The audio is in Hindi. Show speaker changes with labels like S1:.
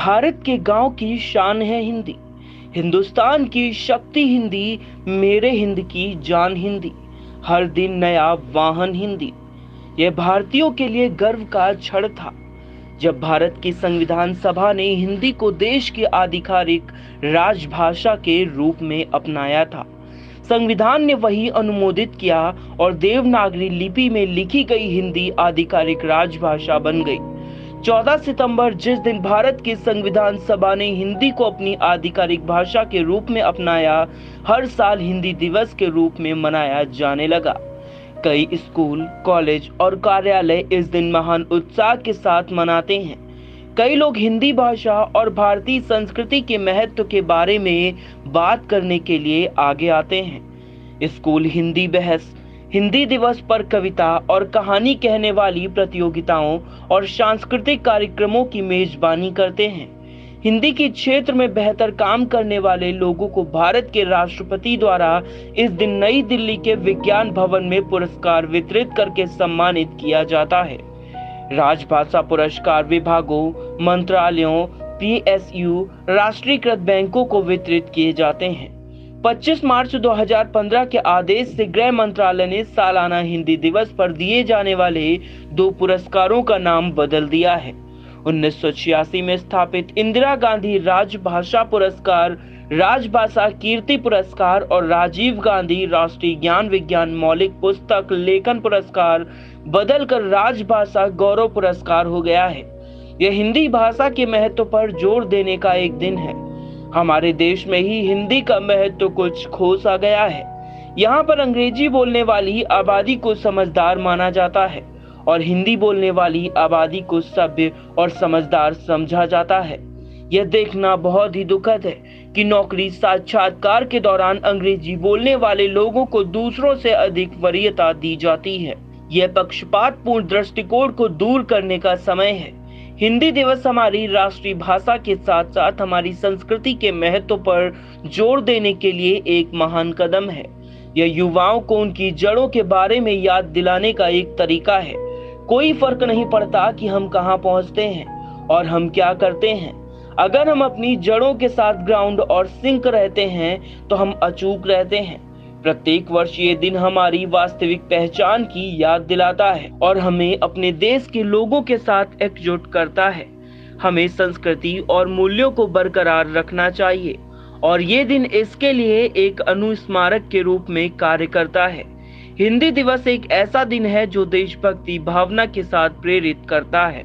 S1: भारत के गांव की शान है हिंदी। हिंदुस्तान की शक्ति हिंदी। मेरे हिंद की जान हिंदी। हर दिन नया वाहन हिंदी। यह भारतीयों के लिए गर्व का क्षण था जब भारत की संविधान सभा ने हिंदी को देश की आधिकारिक राजभाषा के रूप में अपनाया था। संविधान ने वही अनुमोदित किया और देवनागरी लिपि में लिखी गई हिंदी आधिकारिक राजभाषा बन गई। 14 सितंबर, जिस दिन भारत की संविधान सभा ने हिंदी को अपनी आधिकारिक भाषा के रूप में अपनाया, हर साल हिंदी दिवस के रूप में मनाया जाने लगा। कई स्कूल, कॉलेज और कार्यालय इस दिन महान उत्साह के साथ मनाते हैं। कई लोग हिंदी भाषा और भारतीय संस्कृति के महत्व के बारे में बात करने के लिए आगे आते हैं। स्कूल हिंदी बहस, हिंदी दिवस पर कविता और कहानी कहने वाली प्रतियोगिताओं और सांस्कृतिक कार्यक्रमों की मेजबानी करते हैं। हिंदी के क्षेत्र में बेहतर काम करने वाले लोगों को भारत के राष्ट्रपति द्वारा इस दिन नई दिल्ली के विज्ञान भवन में पुरस्कार वितरित करके सम्मानित किया जाता है। राजभाषा पुरस्कार विभागों, मंत्रालयों, PSU, राष्ट्रीयकृत बैंकों को वितरित किए जाते हैं। 25 मार्च 2015 के आदेश से गृह मंत्रालय ने सालाना हिंदी दिवस पर दिए जाने वाले 2 पुरस्कारों का नाम बदल दिया है। 1986 में स्थापित इंदिरा गांधी राजभाषा पुरस्कार, राजभाषा कीर्ति पुरस्कार और राजीव गांधी राष्ट्रीय ज्ञान विज्ञान मौलिक पुस्तक लेखन पुरस्कार बदलकर राजभाषा गौरव पुरस्कार हो गया है। यह हिंदी भाषा के महत्व पर जोर देने का एक दिन है। हमारे देश में ही हिंदी का महत्व कुछ खो सा गया है। यहाँ पर अंग्रेजी बोलने वाली आबादी को समझदार माना जाता है और हिंदी बोलने वाली आबादी को सभ्य और समझदार समझा जाता है। यह देखना बहुत ही दुखद है कि नौकरी साक्षात्कार के दौरान अंग्रेजी बोलने वाले लोगों को दूसरों से अधिक वरीयता दी जाती है। यह पक्षपातपूर्ण दृष्टिकोण को दूर करने का समय है। हिंदी दिवस हमारी राष्ट्रीय भाषा के साथ साथ हमारी संस्कृति के महत्व पर जोर देने के लिए एक महान कदम है। यह युवाओं को उनकी जड़ों के बारे में याद दिलाने का एक तरीका है। कोई फर्क नहीं पड़ता कि हम कहां पहुंचते हैं और हम क्या करते हैं। अगर हम अपनी जड़ों के साथ ग्राउंड और सिंक रहते हैं तो हम अचूक रहते हैं। प्रत्येक वर्ष ये दिन हमारी वास्तविक पहचान की याद दिलाता है और हमें अपने देश के लोगों के साथ एकजुट करता है। हमें संस्कृति और मूल्यों को बरकरार रखना चाहिए और ये दिन इसके लिए एक अनुस्मारक के रूप में कार्य करता है। हिंदी दिवस एक ऐसा दिन है जो देशभक्ति भावना के साथ प्रेरित करता है।